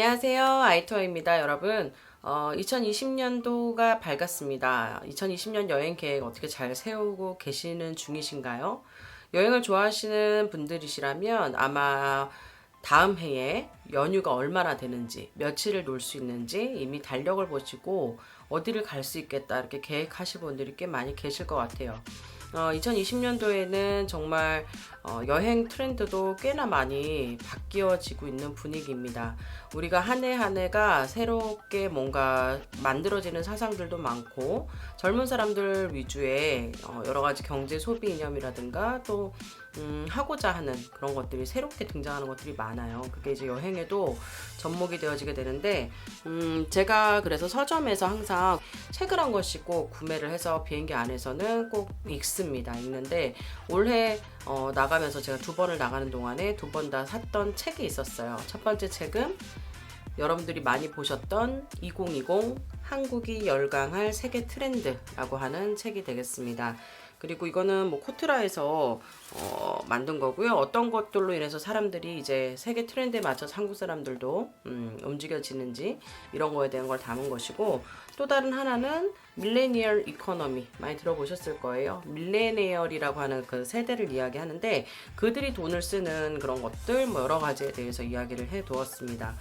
안녕하세요, 아이터입니다. 여러분, 2020년도가 밝았습니다. 2020년 여행 계획 어떻게 잘 세우고 계시는 중이신가요? 여행을 좋아하시는 분들이시라면 아마 다음 해에 연휴가 얼마나 되는지, 며칠을 놀 수 있는지 이미 달력을 보시고 어디를 갈 수 있겠다 이렇게 계획하실 분들이 꽤 많이 계실 것 같아요. 2020년도에는 정말 여행 트렌드도 꽤나 많이 바뀌어지고 있는 분위기입니다. 우리가 한 해 한 해가 새롭게 뭔가 만들어지는 사상들도 많고 젊은 사람들 위주의 여러 가지 경제 소비 이념이라든가 또 하고자 하는 그런 것들이 새롭게 등장하는 것들이 많아요. 그게 이제 여행에도 접목이 되어지게 되는데 제가 그래서 서점에서 항상 책을 한 권씩 꼭 구매를 해서 비행기 안에서는 꼭 읽습니다. 읽는데 올해 나가면서 제가 두 번을 나가는 동안에 두 번 다 샀던 책이 있었어요. 첫 번째 책은 여러분들이 많이 보셨던 2020 한국이 열강할 세계 트렌드라고 하는 책이 되겠습니다. 그리고 이거는 뭐 코트라에서 만든 거고요. 어떤 것들로 인해서 사람들이 이제 세계 트렌드에 맞춰서 한국 사람들도 움직여지는지 이런 거에 대한 걸 담은 것이고, 또 다른 하나는 밀레니얼 이코노미 많이 들어보셨을 거예요. 밀레니얼이라고 하는 그 세대를 이야기하는데 그들이 돈을 쓰는 그런 것들 뭐 여러 가지에 대해서 이야기를 해 두었습니다.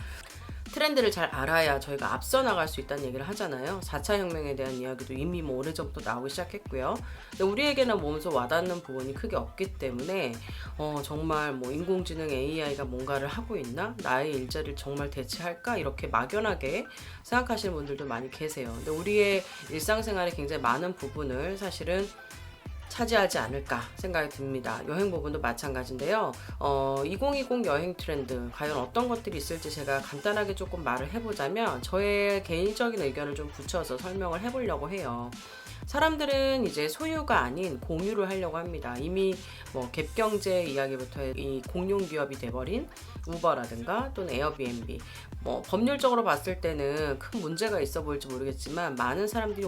트렌드를 잘 알아야 저희가 앞서 나갈 수 있다는 얘기를 하잖아요. 4차 혁명에 대한 이야기도 이미 뭐 오래전부터 나오기 시작했고요. 근데 우리에게는 몸소 와닿는 부분이 크게 없기 때문에 정말 뭐 인공지능 AI가 뭔가를 하고 있나? 나의 일자리를 정말 대체할까? 이렇게 막연하게 생각하시는 분들도 많이 계세요. 근데 우리의 일상생활에 굉장히 많은 부분을 사실은 차지하지 않을까 생각이 듭니다. 여행 부분도 마찬가지인데요. 2020 여행 트렌드 과연 어떤 것들이 있을지 제가 간단하게 조금 말을 해보자면 저의 개인적인 의견을 좀 붙여서 설명을 해보려고 해요. 사람들은 이제 소유가 아닌 공유를 하려고 합니다. 이미 뭐 갭경제 이야기부터 이 공용 기업이 돼버린 우버라든가 또는 에어비앤비, 뭐 법률적으로 봤을 때는 큰 문제가 있어 보일지 모르겠지만 많은 사람들이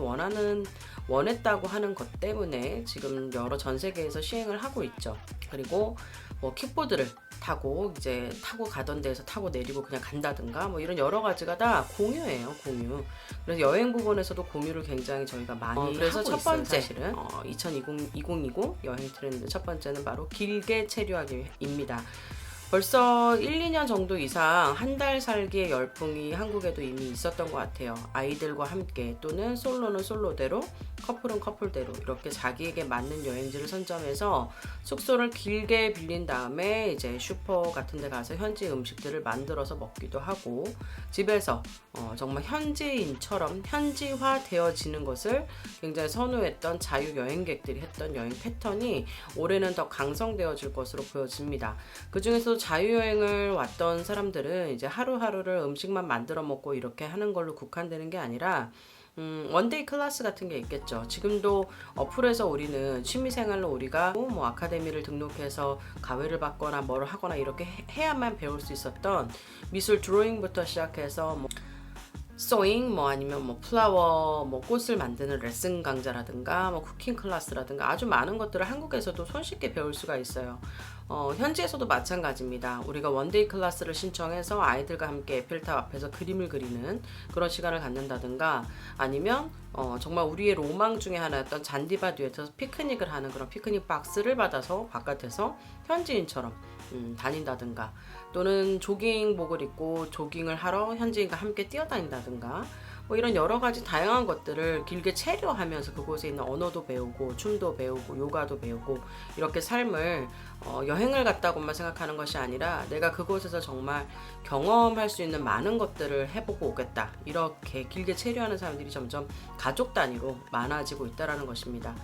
원했다고 하는 것 때문에 지금 여러 전 세계에서 시행을 하고 있죠. 그리고 뭐 킥보드를 타고 가던 데에서 타고 내리고 그냥 간다든가 뭐 이런 여러 가지가 다 공유예요, 공유. 그래서 여행 부분에서도 공유를 굉장히 저희가 많이 그래서 하고 첫 번째 있어요, 사실은 2020 여행 트렌드 첫 번째는 바로 길게 체류하기입니다. 벌써 1, 2년 정도 이상 한 달 살기의 열풍이 한국에도 이미 있었던 것 같아요. 아이들과 함께 또는 솔로는 솔로대로, 커플은 커플대로 이렇게 자기에게 맞는 여행지를 선점해서 숙소를 길게 빌린 다음에 이제 슈퍼 같은 데 가서 현지 음식들을 만들어서 먹기도 하고 집에서 정말 현지인처럼 현지화 되어지는 것을 굉장히 선호했던 자유 여행객들이 했던 여행 패턴이 올해는 더 강성되어질 것으로 보여집니다. 그 중에서 자유여행을 왔던 사람들은 이제 하루하루를 음식만 만들어 먹고 이렇게 하는 걸로 국한되는 게 아니라 원데이 클래스 같은 게 있겠죠. 지금도 어플에서 우리는 취미생활로 우리가 뭐 아카데미를 등록해서 과외를 받거나 뭐를 하거나 이렇게 해야만 배울 수 있었던 미술 드로잉부터 시작해서 뭐 소잉 뭐 아니면 뭐 플라워 뭐 꽃을 만드는 레슨 강좌라든가 뭐 쿠킹 클래스라든가 아주 많은 것들을 한국에서도 손쉽게 배울 수가 있어요. 현지에서도 마찬가지입니다. 우리가 원데이 클래스를 신청해서 아이들과 함께 에펠탑 앞에서 그림을 그리는 그런 시간을 갖는다든가 아니면 정말 우리의 로망 중에 하나였던 잔디밭 위에서 피크닉을 하는 그런 피크닉 박스를 받아서 바깥에서 현지인처럼 다닌다든가 또는 조깅복을 입고 조깅을 하러 현지인과 함께 뛰어다닌다든가 뭐 이런 여러 가지 다양한 것들을 길게 체류하면서 그곳에 있는 언어도 배우고 춤도 배우고 요가도 배우고 이렇게 삶을 여행을 갔다고만 생각하는 것이 아니라 내가 그곳에서 정말 경험할 수 있는 많은 것들을 해보고 오겠다 이렇게 길게 체류하는 사람들이 점점 가족 단위로 많아지고 있다는 것입니다.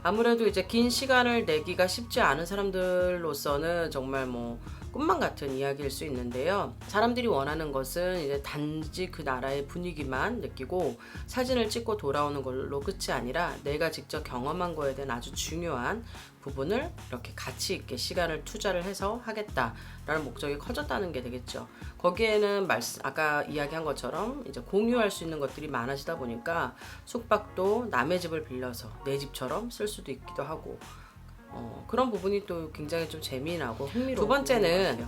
아무래도 이제 긴 시간을 내기가 쉽지 않은 사람들로서는 정말 뭐 꿈만 같은 이야기일 수 있는데요. 사람들이 원하는 것은 이제 단지 그 나라의 분위기만 느끼고 사진을 찍고 돌아오는 걸로 끝이 아니라 내가 직접 경험한 거에 대한 아주 중요한 부분을 이렇게 가치 있게 시간을 투자를 해서 하겠다라는 목적이 커졌다는 게 되겠죠. 거기에는 아까 이야기한 것처럼 이제 공유할 수 있는 것들이 많아지다 보니까 숙박도 남의 집을 빌려서 내 집처럼 쓸 수도 있기도 하고 그런 부분이 또 굉장히 좀 재미나고 흥미로운 두 번째는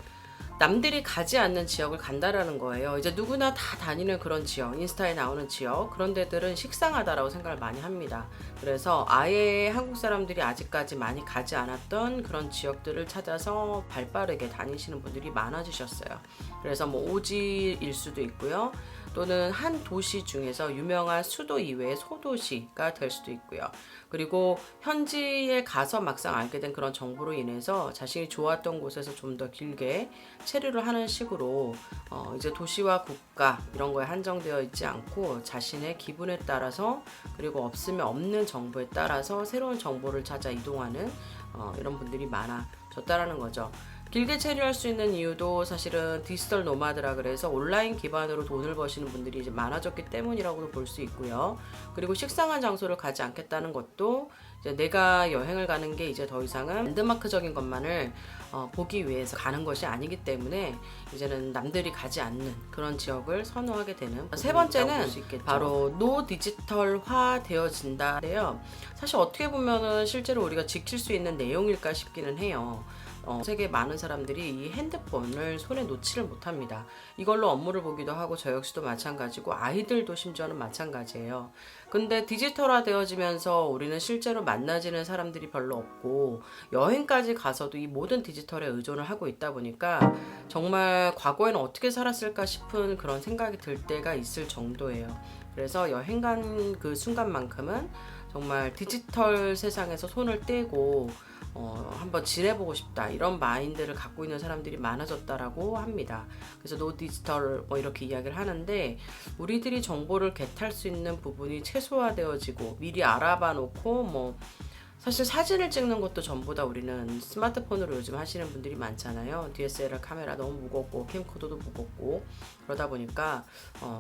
남들이 가지 않는 지역을 간다라는 거예요. 이제 누구나 다 다니는 그런 지역, 인스타에 나오는 지역, 그런 데들은 식상하다라고 생각을 많이 합니다. 그래서 아예 한국 사람들이 아직까지 많이 가지 않았던 그런 지역들을 찾아서 발빠르게 다니시는 분들이 많아지셨어요. 그래서 뭐 오지일 수도 있고요. 또는 한 도시 중에서 유명한 수도 이외의 소도시가 될 수도 있고요. 그리고 현지에 가서 막상 알게 된 그런 정보로 인해서 자신이 좋았던 곳에서 좀 더 길게 체류를 하는 식으로 이제 도시와 국가 이런 거에 한정되어 있지 않고 자신의 기분에 따라서 그리고 없으면 없는 정보에 따라서 새로운 정보를 찾아 이동하는 이런 분들이 많아졌다라는 거죠. 길게 체류할 수 있는 이유도 사실은 디지털 노마드라 그래서 온라인 기반으로 돈을 버시는 분들이 이제 많아졌기 때문이라고도 볼 수 있고요. 그리고 식상한 장소를 가지 않겠다는 것도 이제 내가 여행을 가는 게 이제 더 이상은 랜드마크적인 것만을 보기 위해서 가는 것이 아니기 때문에 이제는 남들이 가지 않는 그런 지역을 선호하게 되는. 세 번째는 바로 노 디지털화 되어진다래요. 사실 어떻게 보면은 실제로 우리가 지킬 수 있는 내용일까 싶기는 해요. 세계 많은 사람들이 이 핸드폰을 손에 놓지를 못합니다. 이걸로 업무를 보기도 하고 저 역시도 마찬가지고 아이들도 심지어는 마찬가지예요. 근데 디지털화 되어지면서 우리는 실제로 만나지는 사람들이 별로 없고 여행까지 가서도 이 모든 디지털에 의존을 하고 있다 보니까 정말 과거에는 어떻게 살았을까 싶은 그런 생각이 들 때가 있을 정도예요. 그래서 여행 간 그 순간만큼은 정말 디지털 세상에서 손을 떼고 한번 지내보고 싶다 이런 마인드를 갖고 있는 사람들이 많아졌다라고 합니다. 그래서 노 디지털 뭐 이렇게 이야기를 하는데 우리들이 정보를 겟할 수 있는 부분이 최소화되어지고 미리 알아봐 놓고 뭐 사실 사진을 찍는 것도 전부 다 우리는 스마트폰으로 요즘 하시는 분들이 많잖아요. DSLR 카메라 너무 무겁고 캠코더도 무겁고 그러다 보니까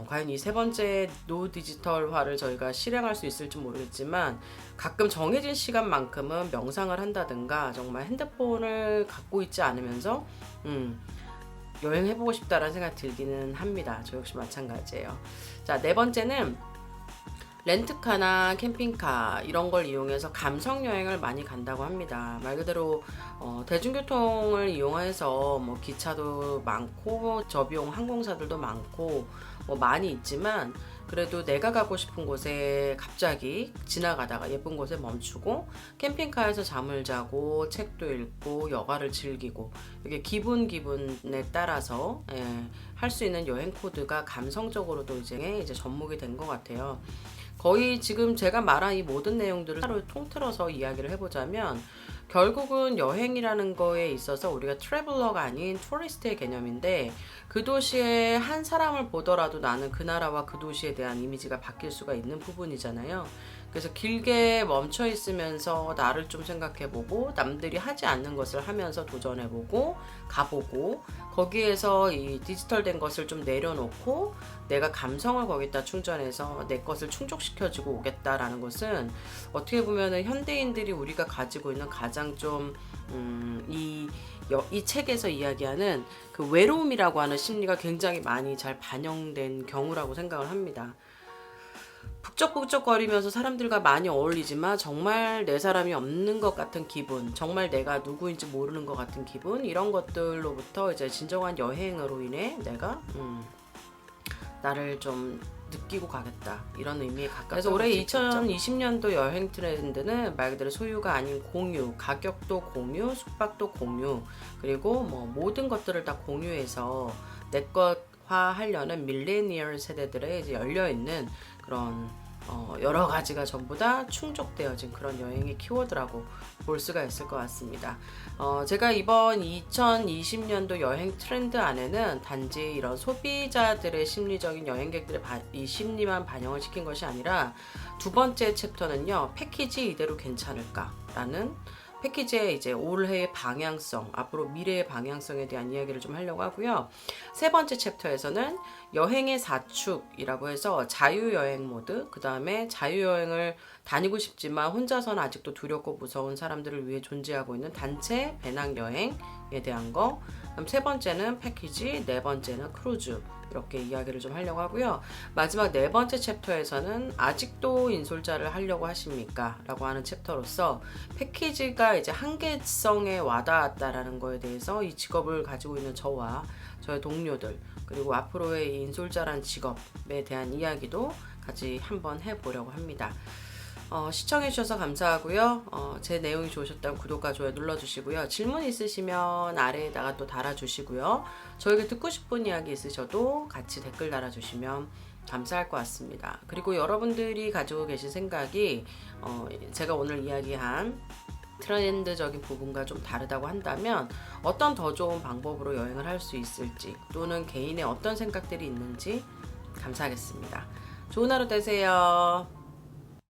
과연 이 세 번째 노 디지털화를 저희가 실행할 수 있을지 모르겠지만 가끔 정해진 시간만큼은 명상을 한다든가 정말 핸드폰을 갖고 있지 않으면서 여행해보고 싶다라는 생각이 들기는 합니다. 저 역시 마찬가지예요. 자, 네 번째는 렌트카나 캠핑카 이런 걸 이용해서 감성 여행을 많이 간다고 합니다. 말 그대로 대중교통을 이용해서 뭐 기차도 많고 저비용 항공사들도 많고 뭐 많이 있지만 그래도 내가 가고 싶은 곳에 갑자기 지나가다가 예쁜 곳에 멈추고 캠핑카에서 잠을 자고 책도 읽고 여가를 즐기고 이게 기분에 따라서 할 수 있는 여행 코드가 감성적으로도 이제 접목이 된 것 같아요. 거의 지금 제가 말한 이 모든 내용들을 하루 통틀어서 이야기를 해보자면 결국은 여행이라는 거에 있어서 우리가 트래블러가 아닌 투리스트의 개념인데 그 도시에 한 사람을 보더라도 나는 그 나라와 그 도시에 대한 이미지가 바뀔 수가 있는 부분이잖아요. 그래서 길게 멈춰 있으면서 나를 좀 생각해보고 남들이 하지 않는 것을 하면서 도전해보고 가보고 거기에서 이 디지털된 것을 좀 내려놓고 내가 감성을 거기다 충전해서 내 것을 충족시켜주고 오겠다라는 것은 어떻게 보면은 현대인들이 우리가 가지고 있는 가장 좀 이 책에서 이야기하는 그 외로움이라고 하는 심리가 굉장히 많이 잘 반영된 경우라고 생각을 합니다. 북적북적거리면서 사람들과 많이 어울리지만 정말 내 사람이 없는 것 같은 기분, 정말 내가 누구인지 모르는 것 같은 기분, 이런 것들로부터 이제 진정한 여행으로 인해 내가 나를 좀 느끼고 가겠다 이런 의미에 가깝다. 그래서 올해 2020년도 여행 트렌드는 말 그대로 소유가 아닌 공유, 가격도 공유, 숙박도 공유, 그리고 뭐 모든 것들을 다 공유해서 내 것화하려는 밀레니얼 세대들의 이제 열려 있는 그런 여러 가지가 전부 다 충족되어진 그런 여행의 키워드라고 볼 수가 있을 것 같습니다. 제가 이번 2020년도 여행 트렌드 안에는 단지 이런 소비자들의 심리적인 여행객들의 이 심리만 반영을 시킨 것이 아니라 두 번째 챕터는요, 패키지 이대로 괜찮을까라는 패키지의 이제 올해의 방향성, 앞으로 미래의 방향성에 대한 이야기를 좀 하려고 하고요. 세 번째 챕터에서는 여행의 4축이라고 해서 자유여행 모드, 그 다음에 자유여행을 다니고 싶지만 혼자서는 아직도 두렵고 무서운 사람들을 위해 존재하고 있는 단체 배낭여행에 대한 거, 그럼 세 번째는 패키지, 네 번째는 크루즈, 이렇게 이야기를 좀 하려고 하고요. 마지막 네 번째 챕터에서는 아직도 인솔자를 하려고 하십니까? 라고 하는 챕터로서 패키지가 이제 한계성에 와닿았다라는 거에 대해서 이 직업을 가지고 있는 저와 저의 동료들, 그리고 앞으로의 이 인솔자란 직업에 대한 이야기도 같이 한번 해보려고 합니다. 시청해주셔서 감사하고요. 제 내용이 좋으셨다면 구독과 좋아요 눌러주시고요. 질문 있으시면 아래에다가 또 달아주시고요. 저에게 듣고 싶은 이야기 있으셔도 같이 댓글 달아주시면 감사할 것 같습니다. 그리고 여러분들이 가지고 계신 생각이 제가 오늘 이야기한 트렌드적인 부분과 좀 다르다고 한다면 어떤 더 좋은 방법으로 여행을 할 수 있을지, 또는 개인의 어떤 생각들이 있는지 감사하겠습니다. 좋은 하루 되세요.